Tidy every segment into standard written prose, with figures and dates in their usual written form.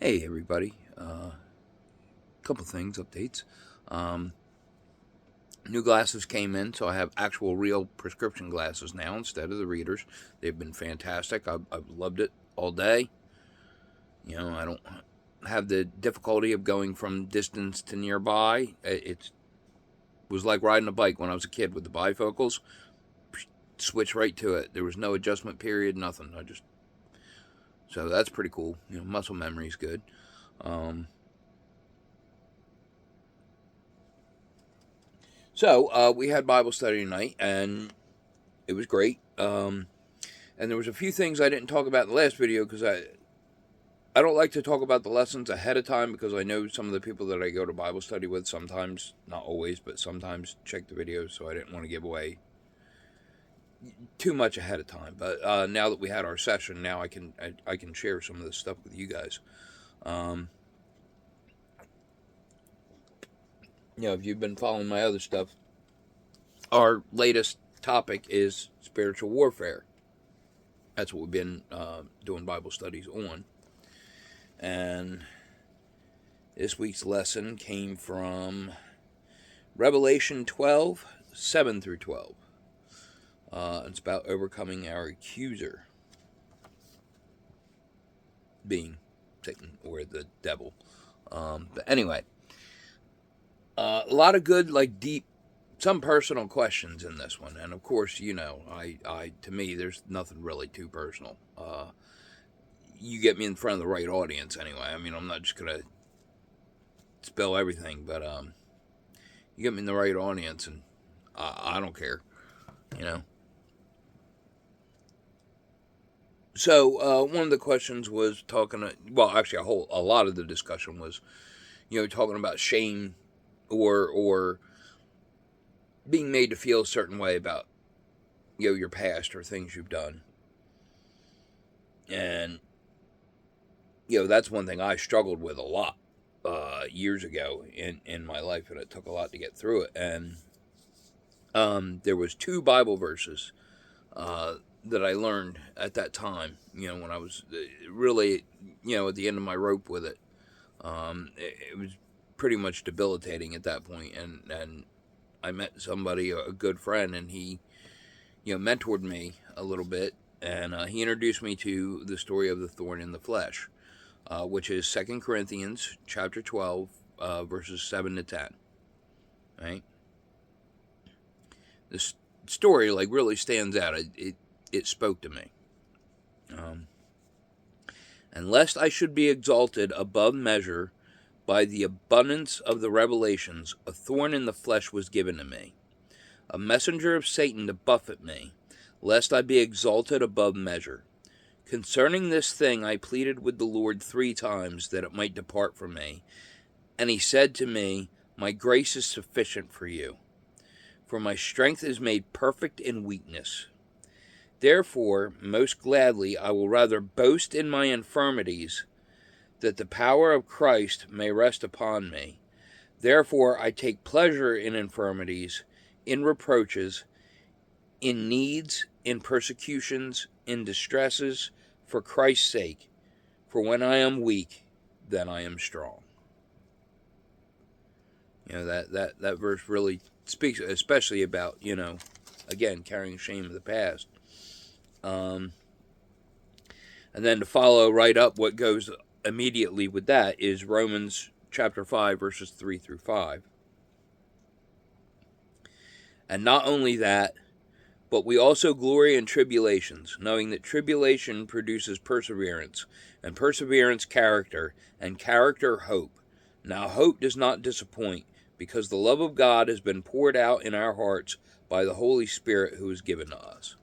Hey everybody, couple things, updates. Um, New glasses came in, so I have actual real prescription glasses now instead of the readers. They've been fantastic. I've loved it all day. I don't have the difficulty of going from distance to nearby. It was like riding a bike when I was a kid with the bifocals. Switch right to it. There was no adjustment period, nothing. So that's pretty cool. Muscle memory is good. Um, so we had Bible study tonight, and it was great. And there was a few things I didn't talk about in the last video because I don't like to talk about the lessons ahead of time because I know some of the people that I go to Bible study with sometimes, not always, but sometimes check the videos, so I didn't want to give away too much ahead of time. But now that we had our session, now I can share some of this stuff with you guys. Um, if you've been following my other stuff, our latest topic is spiritual warfare. That's what we've been doing Bible studies on. And this week's lesson came from Revelation 12, 7 through 12. It's about overcoming our accuser, being Satan or the devil. But anyway, a lot of good, deep, some personal questions in this one. And of course, to me, there's nothing really too personal. You get me in front of the right audience anyway. I mean, I'm not just going to spill everything, but you get me in the right audience, and I don't care, you know. So one of the questions was talking. Well, actually, a lot of the discussion was, talking about shame, or being made to feel a certain way about, your past or things you've done, and that's one thing I struggled with a lot years ago in my life, and it took a lot to get through it. And there was two Bible verses that I learned at that time. When I was really, at the end of my rope with it. It was pretty much debilitating at that point, and I met somebody, a good friend, and he, mentored me a little bit, and he introduced me to the story of the thorn in the flesh, which is 2 Corinthians chapter 12, verses 7 to 10. Right? This story really stands out. It spoke to me. And lest I should be exalted above measure by the abundance of the revelations, a thorn in the flesh was given to me, a messenger of Satan to buffet me, lest I be exalted above measure. Concerning this thing I pleaded with the Lord 3 times that it might depart from me. And he said to me, My grace is sufficient for you, for my strength is made perfect in weakness. Therefore, most gladly I will rather boast in my infirmities, that the power of Christ may rest upon me. Therefore I take pleasure in infirmities, in reproaches, in needs, in persecutions, in distresses, for Christ's sake. For when I am weak, then I am strong. That verse really speaks, especially about, again, carrying shame of the past. And then to follow right up what goes immediately with that is Romans chapter 5, verses 3 through 5. And not only that, but we also glory in tribulations, knowing that tribulation produces perseverance, and perseverance character, and character hope. Now hope does not disappoint, because the love of God has been poured out in our hearts by the Holy Spirit who is given to us.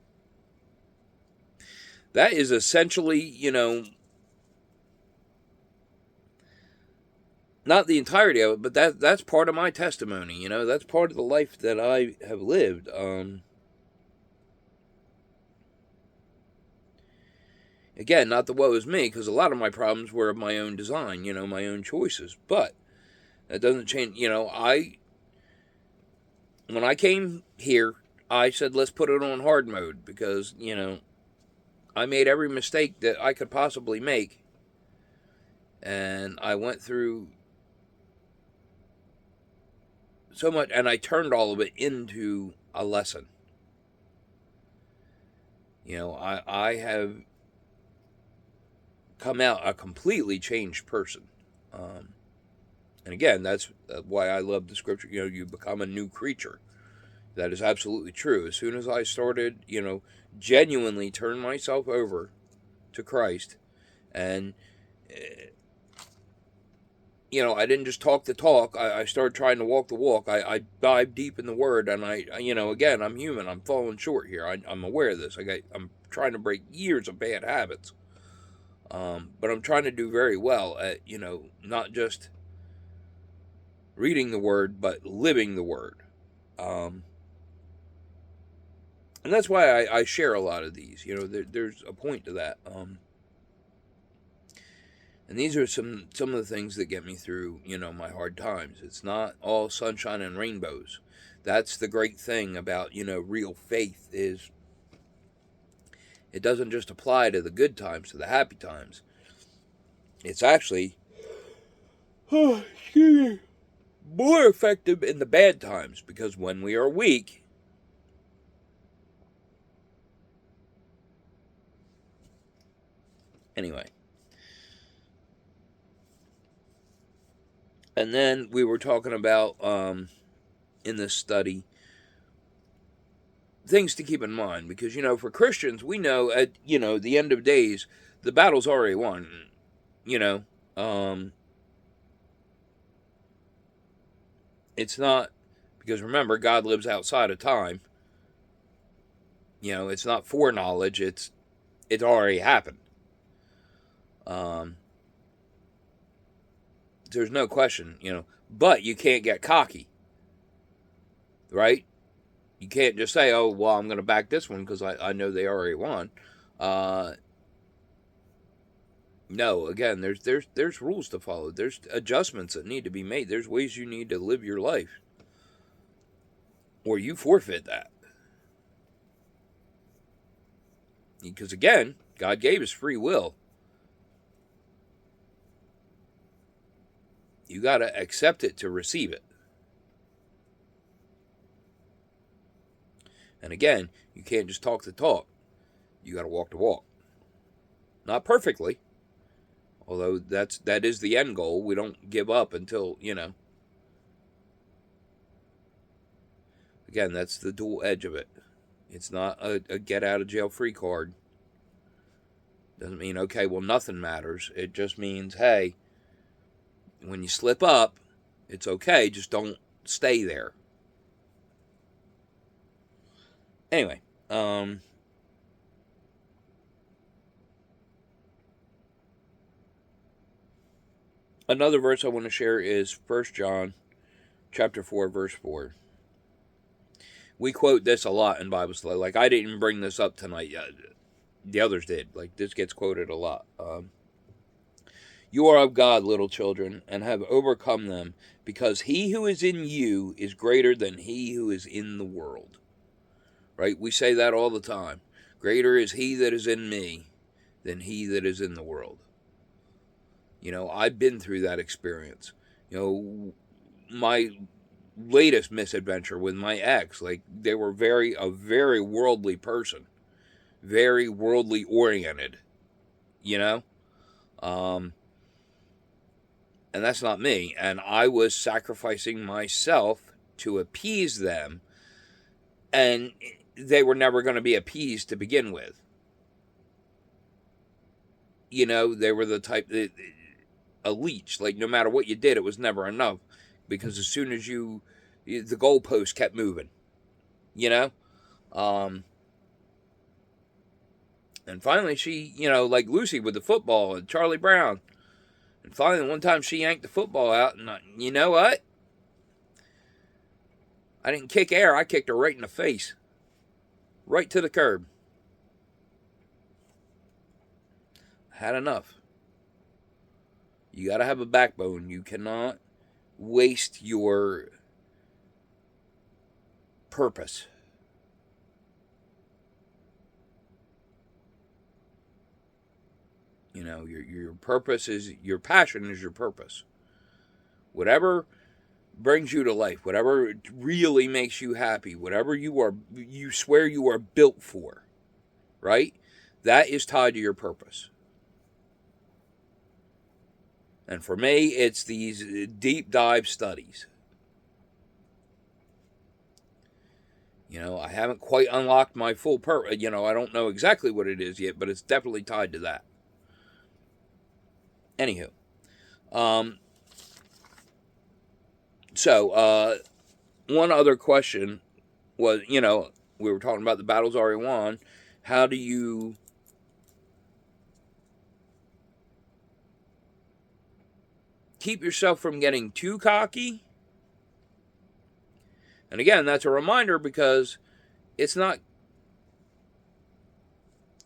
That is essentially, not the entirety of it, but that's part of my testimony. That's part of the life that I have lived. Again, not the woe is me, because a lot of my problems were of my own design, my own choices. But that doesn't change. When I came here, I said, let's put it on hard mode, because, I made every mistake that I could possibly make. And I went through so much, and I turned all of it into a lesson. I have come out a completely changed person. And again, that's why I love the scripture. You become a new creature. That is absolutely true. As soon as I started, genuinely turn myself over to Christ, and I didn't just talk the talk. I started trying to walk the walk. I dive deep in the Word, and again, I'm human. I'm falling short here. I'm aware of this. I'm trying to break years of bad habits, but I'm trying to do very well at not just reading the Word, but living the Word. And that's why I share a lot of these. There's a point to that. And these are some of the things that get me through, my hard times. It's not all sunshine and rainbows. That's the great thing about, real faith is it doesn't just apply to the good times, to the happy times. It's actually more effective in the bad times, because when we are weak, anyway. And then we were talking about in this study things to keep in mind, because for Christians, we know at the end of days the battle's already won. It's not, because remember, God lives outside of time. It's not foreknowledge. It's already happened. There's no question. But you can't get cocky, right? You can't just say, "Oh, well, I'm going to back this one because I know they already won." No, again, there's rules to follow. There's adjustments that need to be made. There's ways you need to live your life, or you forfeit that. Because again, God gave us free will. You got to accept it to receive it. And again, you can't just talk the talk. You got to walk the walk. Not perfectly, although that is the end goal. We don't give up until, Again, that's the dual edge of it. It's not a get out of jail free card. Doesn't mean, okay, well, nothing matters. It just means, hey, when you slip up, it's okay. Just don't stay there. Anyway, another verse I want to share is 1 John chapter 4, verse 4. We quote this a lot in Bible study. Like, I didn't bring this up tonight yet. The others did. Like, this gets quoted a lot. You are of God, little children, and have overcome them, because he who is in you is greater than he who is in the world. Right? We say that all the time. Greater is he that is in me than he that is in the world. I've been through that experience. My latest misadventure with my ex, like, they were a very worldly person, very worldly oriented, and that's not me. And I was sacrificing myself to appease them, and they were never going to be appeased to begin with. They were the type that a leech. Like, no matter what you did, it was never enough, because as soon as the goalpost kept moving, and finally she, like Lucy with the football and Charlie Brown, and finally one time she yanked the football out, and you know what? I didn't kick air. I kicked her right in the face, right to the curb. Had enough. You got to have a backbone. You cannot waste your purpose. You know, your purpose is, your passion is your purpose. Whatever brings you to life, whatever really makes you happy, whatever you swear you are built for, right? That is tied to your purpose. And for me, it's these deep dive studies. You know, I haven't quite unlocked my full purpose. You know, I don't know exactly what it is yet, but it's definitely tied to that. Anywho, so one other question was, you know, we were talking about the battles already won. How do you keep yourself from getting too cocky? And again, that's a reminder, because it's not,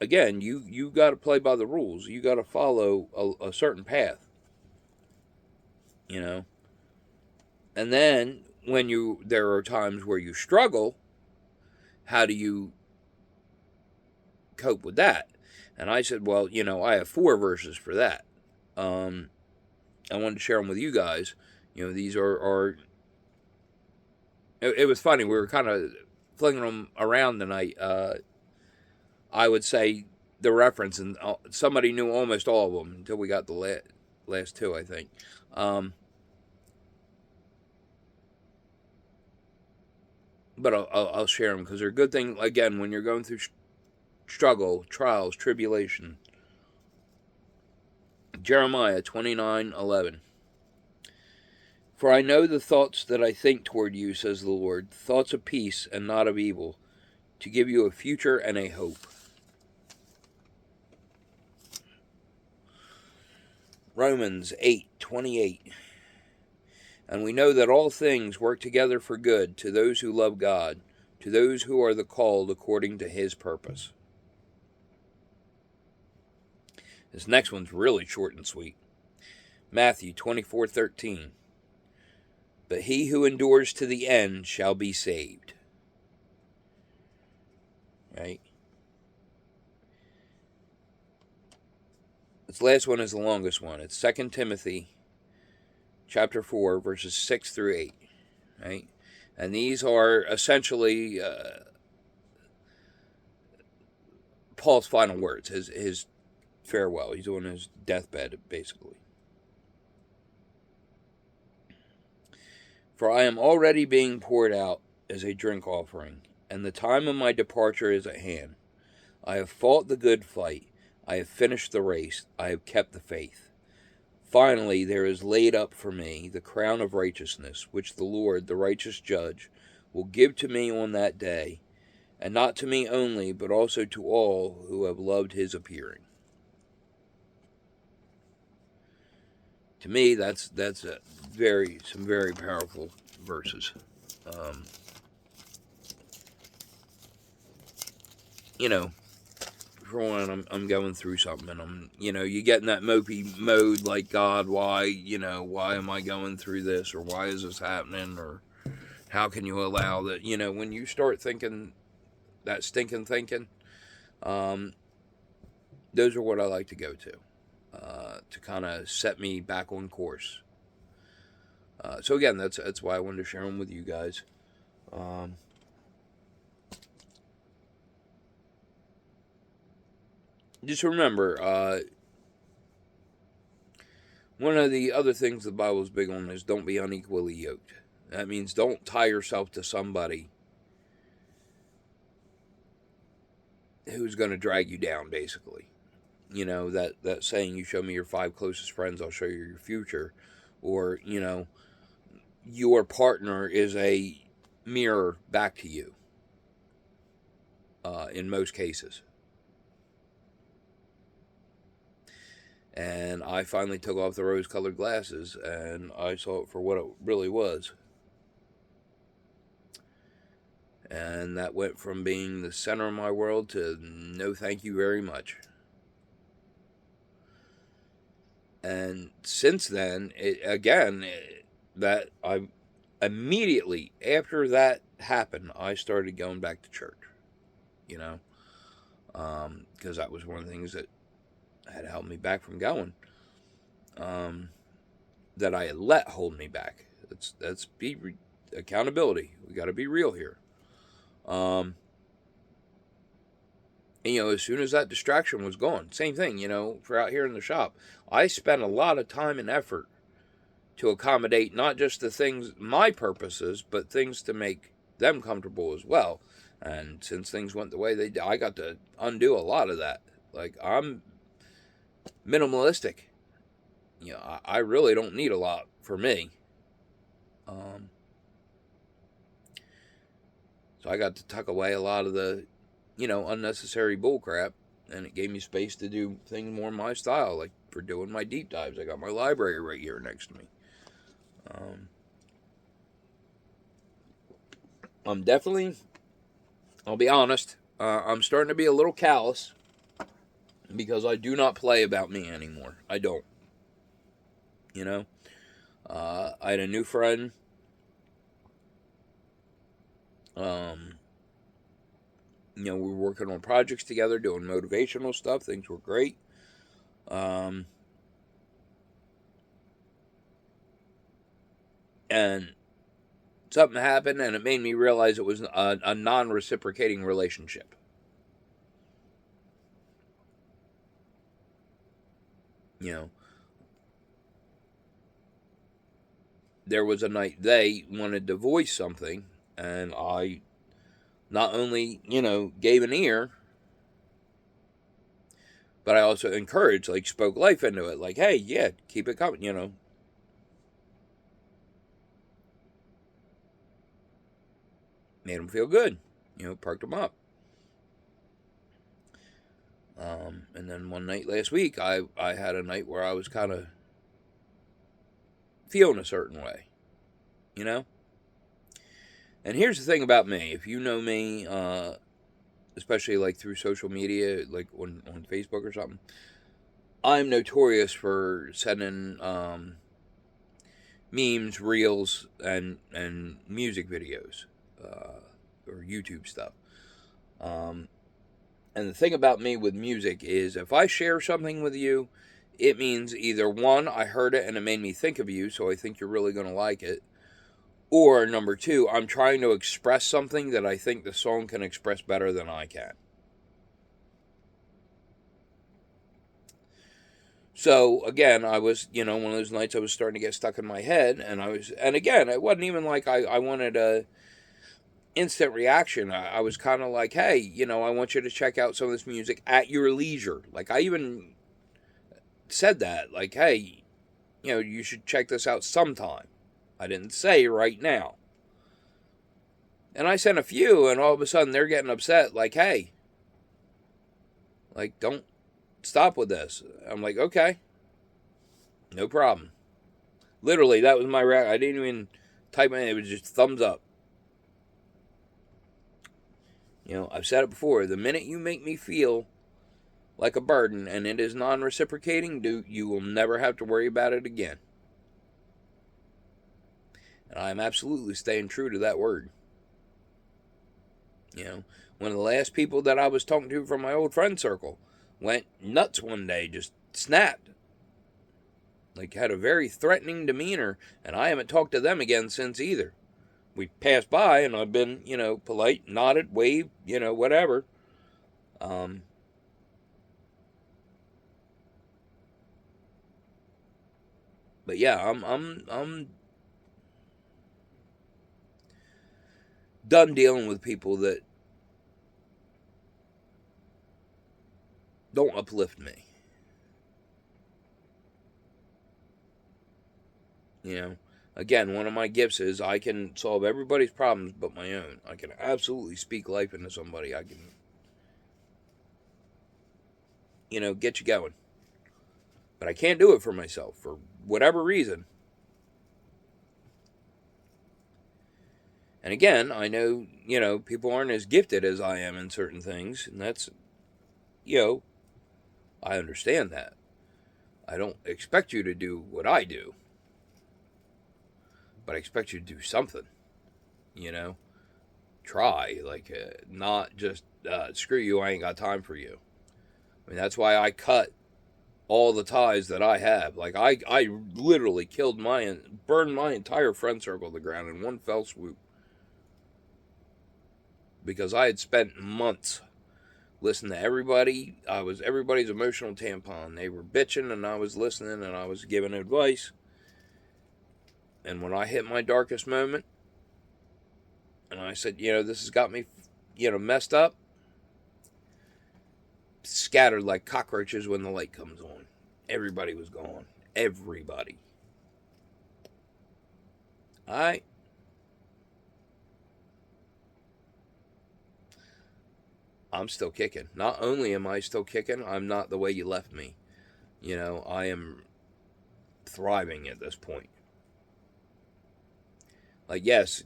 again, you got to play by the rules. You got to follow a certain path, you know. And then when there are times where you struggle, how do you cope with that? And I said, well, you know, I have 4 verses for that. I wanted to share them with you guys. You know, these are it was funny. We were kind of flinging them around tonight. I would say the reference, and somebody knew almost all of them until we got the last 2, I think. But I'll share them because they're a good thing. Again, when you're going through struggle, trials, tribulation. Jeremiah 29:11. For I know the thoughts that I think toward you, says the Lord, thoughts of peace and not of evil, to give you a future and a hope. Romans 8:28. And we know that all things work together for good to those who love God, to those who are the called according to his purpose. This next one's really short and sweet. Matthew 24:13. But he who endures to the end shall be saved. Right? This last one is the longest one. It's 2 Timothy chapter 4, verses 6 through 8. Right? And these are essentially Paul's final words, his farewell. He's on his deathbed, basically. For I am already being poured out as a drink offering, and the time of my departure is at hand. I have fought the good fight. I have finished the race. I have kept the faith. Finally, there is laid up for me the crown of righteousness, which the Lord, the righteous judge, will give to me on that day, and not to me only, but also to all who have loved his appearing. To me, that's some very powerful verses. You know, for one, I'm going through something, and you get in that mopey mode, like, God, why am I going through this, or why is this happening, or how can you allow that? When you start thinking that stinking thinking, those are what I like to go to kind of set me back on course. So again, that's why I wanted to share them with you guys. Just remember, one of the other things the Bible's big on is don't be unequally yoked. That means don't tie yourself to somebody who's going to drag you down, basically. That saying, you show me your 5 closest friends, I'll show you your future. Or, your partner is a mirror back to you, in most cases. And I finally took off the rose-colored glasses, and I saw it for what it really was. And that went from being the center of my world to no thank you very much. And since then, that I immediately after that happened, I started going back to church. Because that was one of the things that had held me back from going, that I had let hold me back. That's accountability. We got to be real here. And, as soon as that distraction was gone, same thing, for out here in the shop. I spent a lot of time and effort to accommodate not just the things, my purposes, but things to make them comfortable as well. And since things went the way they did, I got to undo a lot of that. Like, I'm minimalistic. I really don't need a lot for me. So I got to tuck away a lot of the, unnecessary bullcrap, and it gave me space to do things more in my style, like for doing my deep dives. I got my library right here next to me. I'm definitely, I'll be honest, I'm starting to be a little callous because I do not play about me anymore. I don't. I had a new friend. We were working on projects together, doing motivational stuff. Things were great. And something happened, and it made me realize it was a non-reciprocating relationship. There was a night they wanted to voice something, and I not only, gave an ear, but I also encouraged, like, spoke life into it. Like, hey, yeah, keep it coming, Made them feel good, perked them up. And then one night last week, I had a night where I was kind of feeling a certain way, And here's the thing about me. If you know me, especially like through social media, like on Facebook or something, I'm notorious for sending memes, reels, and music videos, or YouTube stuff. And the thing about me with music is, if I share something with you, it means either one, I heard it and it made me think of you, so I think you're really going to like it. Or number two, I'm trying to express something that I think the song can express better than I can. So again, I was, one of those nights I was starting to get stuck in my head, and again, it wasn't even like I wanted a instant reaction. I was kind of like, hey, I want you to check out some of this music at your leisure. Like, I even said that, like, hey, you should check this out sometime. I didn't say right now. And I sent a few, and all of a sudden they're getting upset, like, hey, like, don't stop with this. I'm like, okay, no problem. Literally, that was my reaction. I didn't even type in, it was just thumbs up. I've said it before. The minute you make me feel like a burden and it is non-reciprocating, you will never have to worry about it again. And I'm absolutely staying true to that word. One of the last people that I was talking to from my old friend circle went nuts one day, just snapped. Like, had a very threatening demeanor, and I haven't talked to them again since either. We passed by, and I've been, polite, nodded, waved, whatever. But yeah, I'm done dealing with people that don't uplift me. Again, one of my gifts is I can solve everybody's problems but my own. I can absolutely speak life into somebody. I can, get you going. But I can't do it for myself for whatever reason. And again, I know, people aren't as gifted as I am in certain things, and that's, I understand that. I don't expect you to do what I do, but I expect you to do something, Try, like, not just, screw you, I ain't got time for you. I mean, that's why I cut all the ties that I have. Like, I literally burned my entire friend circle to the ground in one fell swoop. Because I had spent months listening to everybody. I was everybody's emotional tampon. They were bitching and I was listening and I was giving advice. And when I hit my darkest moment, and I said, this has got me, messed up, scattered like cockroaches when the light comes on. Everybody was gone. Everybody. Alright? I'm still kicking. Not only am I still kicking, I'm not the way you left me. I am thriving at this point. Like, yes,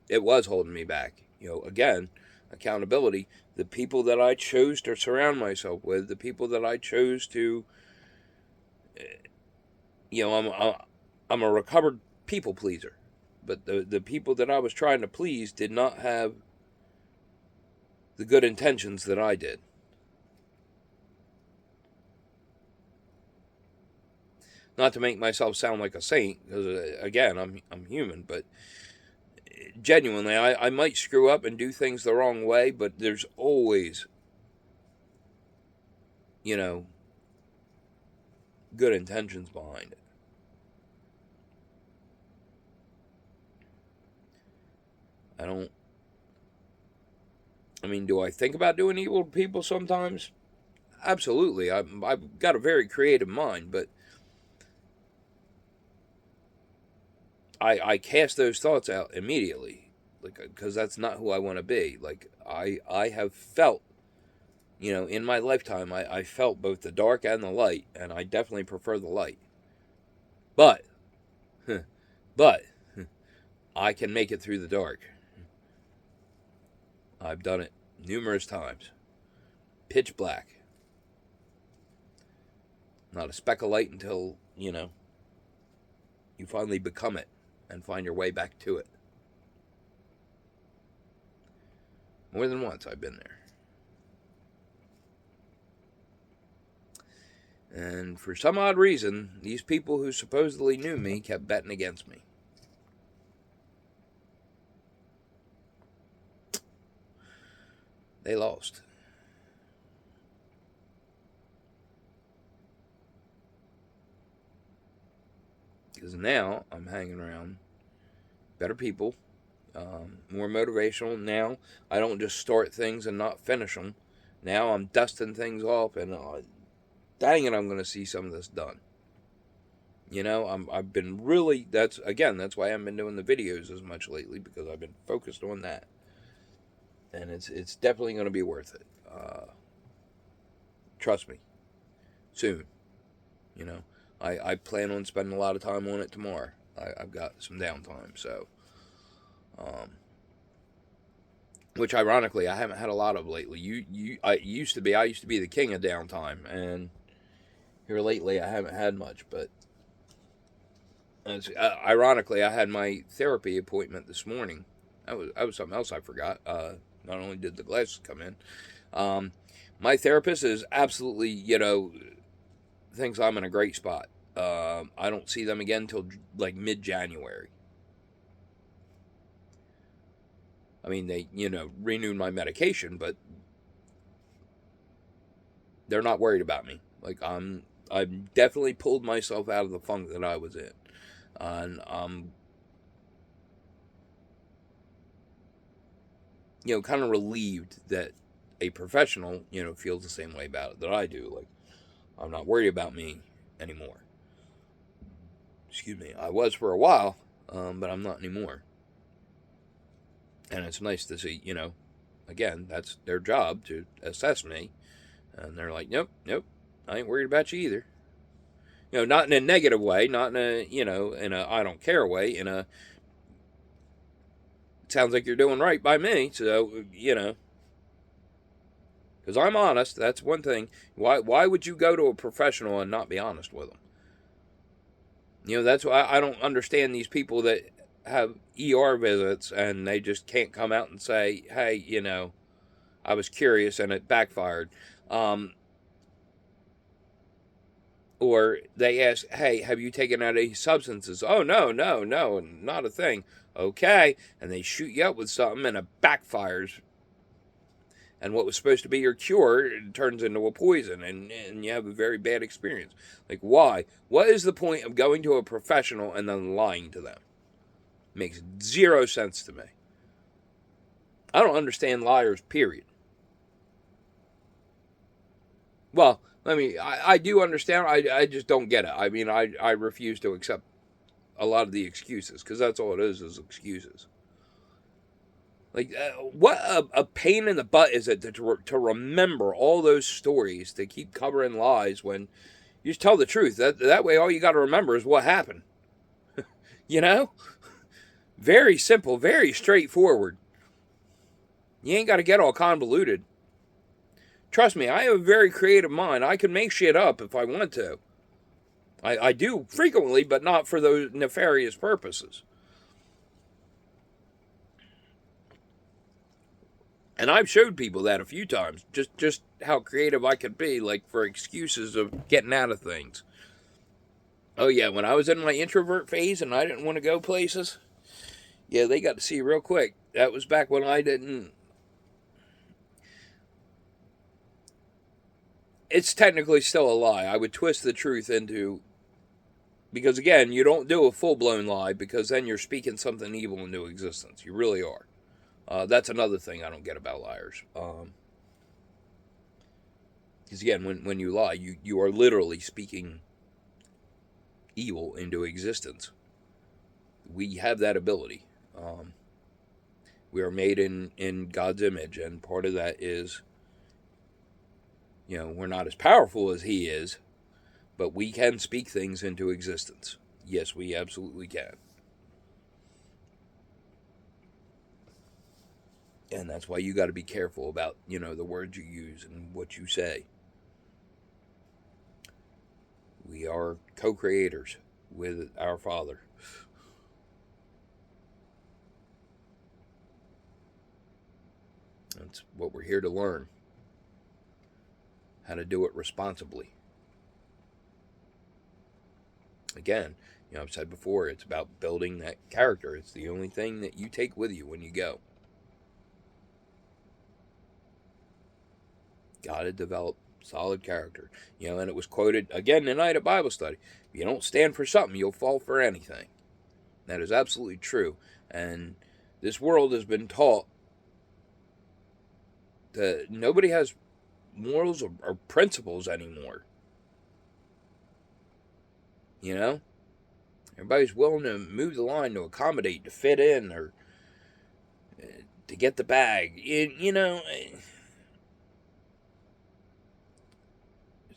it was holding me back. Again, accountability. The people that I chose to surround myself with, the people that I chose to, I'm a recovered people pleaser. But the people that I was trying to please did not have the good intentions that I did. Not to make myself sound like a saint, because again, I'm human, but genuinely, I might screw up and do things the wrong way, but there's always, good intentions behind it. Do I think about doing evil to people sometimes? Absolutely. I've got a very creative mind, but I cast those thoughts out immediately, because that's not who I want to be. Like, I have felt, in my lifetime, I felt both the dark and the light, and I definitely prefer the light. But, but, I can make it through the dark. I've done it numerous times. Pitch black. Not a speck of light until, you finally become it and find your way back to it. More than once I've been there. And for some odd reason, these people who supposedly knew me kept betting against me. They lost. Because now I'm hanging around better people, more motivational. Now I don't just start things and not finish them. Now I'm dusting things off, and dang it, I'm going to see some of this done. I've been really, that's why I haven't been doing the videos as much lately, because I've been focused on that. And it's definitely going to be worth it. Trust me. Soon. I plan on spending a lot of time on it tomorrow. I've got some downtime, so. Which ironically I haven't had a lot of lately. I used to be the king of downtime, and here lately I haven't had much. But ironically, I had my therapy appointment this morning. That was something else I forgot. Not only did the glasses come in, my therapist is absolutely, thinks I'm in a great spot. I don't see them again until like mid-January. They, renewed my medication, but they're not worried about me. Like, I've definitely pulled myself out of the funk that I was in. And kind of relieved that a professional, feels the same way about it that I do. Like, I'm not worried about me anymore. Excuse me. I was for a while, but I'm not anymore. And it's nice to see, again, that's their job to assess me. And they're like, nope, I ain't worried about you either. Not in a negative way, not in a, in a I don't care way, in a, it sounds like you're doing right by me, so, because I'm honest, that's one thing. Why would you go to a professional and not be honest with them? That's why I don't understand these people that have ER visits and they just can't come out and say, hey, I was curious and it backfired. Or they ask, hey, have you taken out any substances? Oh, no, no, no, not a thing. Okay. And they shoot you up with something and it backfires. And what was supposed to be your cure turns into a poison, and you have a very bad experience. Like, why? What is the point of going to a professional and then lying to them? Makes zero sense to me. I don't understand liars, period. Well, I do understand. I just don't get it. I mean, I refuse to accept a lot of the excuses, because that's all it is excuses. Like, what a pain in the butt is it to remember all those stories, to keep covering lies when you just tell the truth. That way, all you got to remember is what happened. You know? Very simple, very straightforward. You ain't got to get all convoluted. Trust me, I have a very creative mind. I can make shit up if I want to. I do frequently, but not for those nefarious purposes. And I've showed people that a few times, just how creative I could be, like for excuses of getting out of things. Oh yeah, when I was in my introvert phase and I didn't want to go places, yeah, they got to see real quick. That was back when I didn't. It's technically still a lie. I would twist the truth into, because again, you don't do a full blown lie, because then you're speaking something evil into existence. You really are. That's another thing I don't get about liars. Because again, when you lie, you are literally speaking evil into existence. We have that ability. We are made in God's image, and part of that is, we're not as powerful as He is, but we can speak things into existence. Yes, we absolutely can. And that's why you got to be careful about, the words you use and what you say. We are co-creators with our Father. That's what we're here to learn. How to do it responsibly. Again, I've said before, it's about building that character. It's the only thing that you take with you when you go. Got to develop solid character. And it was quoted again tonight at Bible study. If you don't stand for something, you'll fall for anything. That is absolutely true. And this world has been taught that nobody has morals or principles anymore. Everybody's willing to move the line to accommodate, to fit in, or to get the bag. It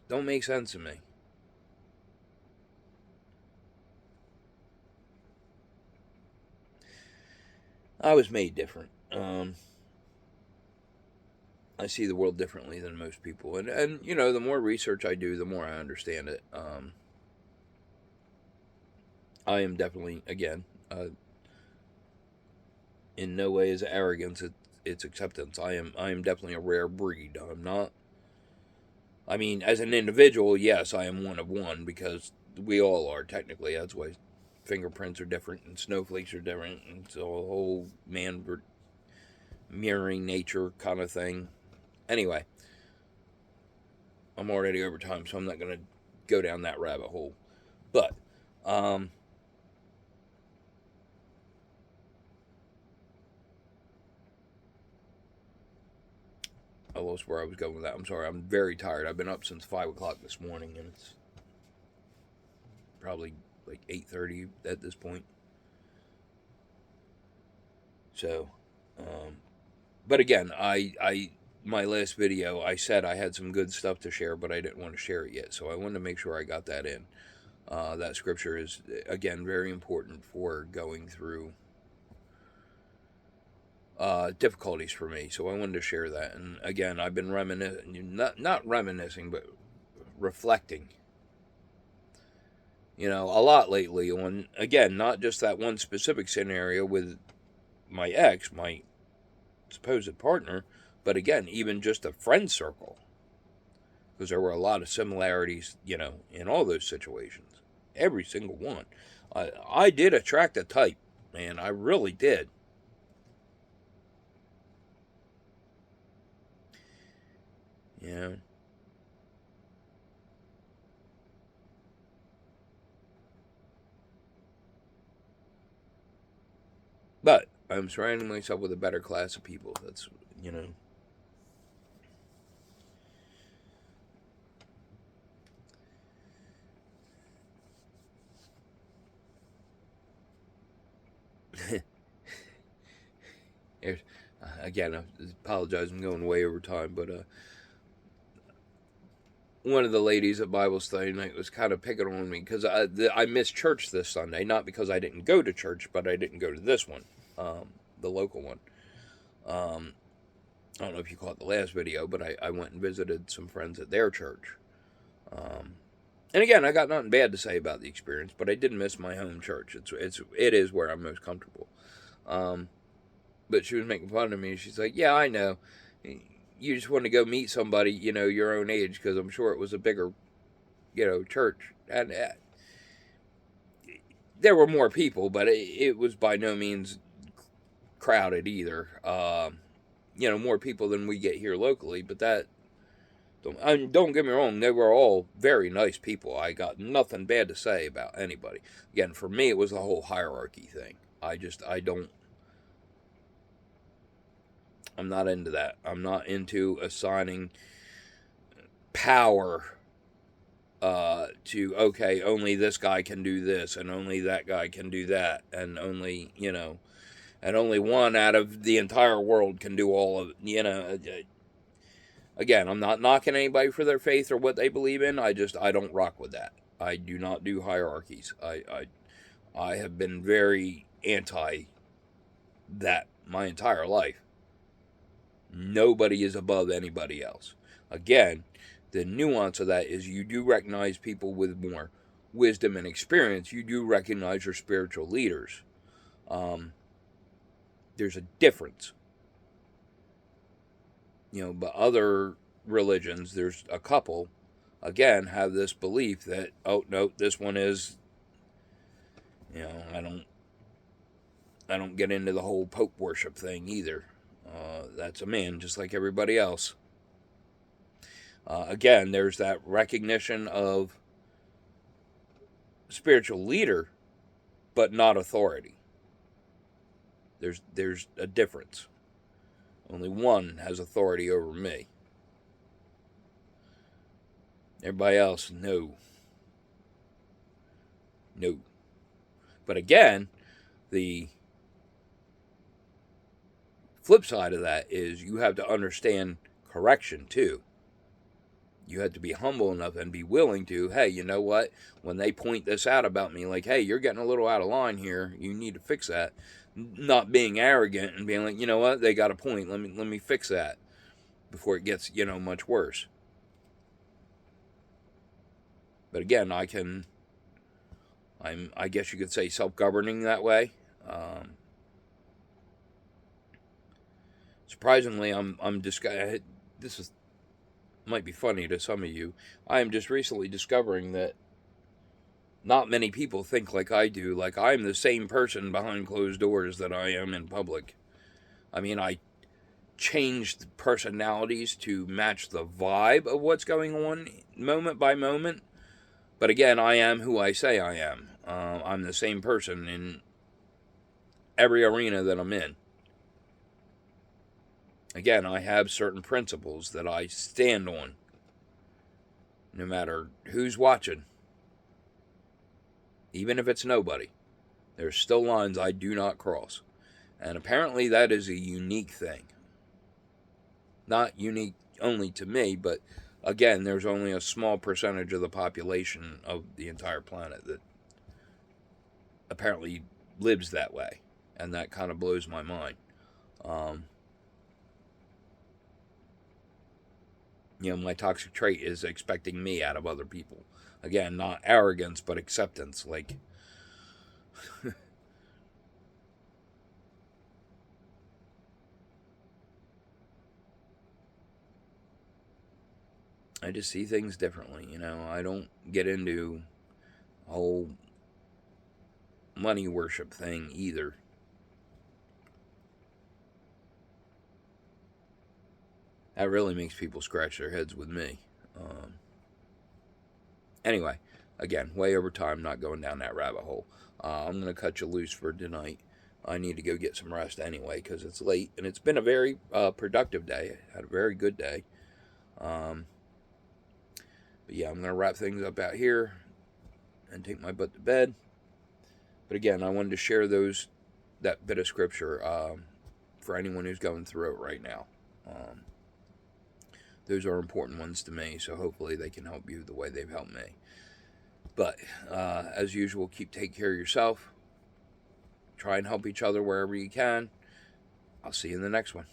don't make sense to me. I was made different. I see the world differently than most people, and the more research I do, the more I understand it. I am definitely, again, in no way is arrogance. It's acceptance. I am definitely a rare breed. I'm not. I mean, as an individual, yes, I am one of one, because we all are technically. That's why fingerprints are different and snowflakes are different, and so a whole man mirroring nature kind of thing. Anyway, I'm already over time, so I'm not going to go down that rabbit hole. But I lost where I was going with that. I'm sorry. I'm very tired. I've been up since 5 o'clock this morning, and it's probably like 8:30 at this point. So, but again, my last video, I said I had some good stuff to share, but I didn't want to share it yet. So I wanted to make sure I got that in. That scripture is, again, very important for going through difficulties for me. So I wanted to share that. And again, I've been not reminiscing, but reflecting, a lot lately on, again, not just that one specific scenario with my ex, my supposed partner, but again, even just a friend circle. because there were a lot of similarities, in all those situations. Every single one. I did attract a type, man. I really did. You know. But I'm surrounding myself with a better class of people. That's, you know. Again, I apologize. I'm going way over time, but one of the ladies at Bible study night was kind of picking on me because I missed church this Sunday, not because I didn't go to church, but I didn't go to this one, the local one. I don't know if you caught the last video, but I went and visited some friends at their church. And again, I got nothing bad to say about the experience, but I did miss my home church. It is where I'm most comfortable. But she was making fun of me. She's like, "Yeah, I know. You just want to go meet somebody, your own age, because I'm sure it was a bigger, church." And there were more people, but it was by no means crowded either. More people than we get here locally, but don't get me wrong, they were all very nice people. I got nothing bad to say about anybody. Again, for me, it was the whole hierarchy thing. I'm not into that. I'm not into assigning power to, okay, only this guy can do this and only that guy can do that and only one out of the entire world can do all of, again, I'm not knocking anybody for their faith or what they believe in. I don't rock with that. I do not do hierarchies. I have been very anti that my entire life. Nobody is above anybody else. Again, the nuance of that is you do recognize people with more wisdom and experience. You do recognize your spiritual leaders. There's a difference. But other religions, there's a couple, again, have this belief that, oh, no, this one is, I don't get into the whole Pope worship thing either. That's a man just like everybody else. Again, there's that recognition of spiritual leader, but not authority. There's a difference. Only one has authority over me. Everybody else, no. No. But again, the flip side of that is you have to understand correction too. You have to be humble enough and be willing to, hey, you know what? When they point this out about me, like, hey, you're getting a little out of line here. You need to fix that. Not being arrogant and being like, you know what? They got a point. Let me fix that before it gets, much worse. But again, I guess you could say self-governing that way. Surprisingly, this might be funny to some of you. I am just recently discovering that not many people think like I do. Like, I'm the same person behind closed doors that I am in public. I mean, I changed personalities to match the vibe of what's going on moment by moment. But again, I am who I say I am. I'm the same person in every arena that I'm in. Again, I have certain principles that I stand on, no matter who's watching. Even if it's nobody, there's still lines I do not cross. And apparently that is a unique thing. Not unique only to me, but again, there's only a small percentage of the population of the entire planet that apparently lives that way. And that kind of blows my mind. My toxic trait is expecting me out of other people. Again, not arrogance, but acceptance. Like, I just see things differently. You know, I don't get into a whole money worship thing either. That really makes people scratch their heads with me. Um, anyway, again, way over time, not going down that rabbit hole. I'm going to cut you loose for tonight. I need to go get some rest anyway because it's late and it's been a very productive day. I had a very good day. Um, but yeah, I'm going to wrap things up out here and take my butt to bed. But again, I wanted to share that bit of scripture for anyone who's going through it right now. Those are important ones to me, so hopefully they can help you the way they've helped me. But as usual, take care of yourself. Try and help each other wherever you can. I'll see you in the next one.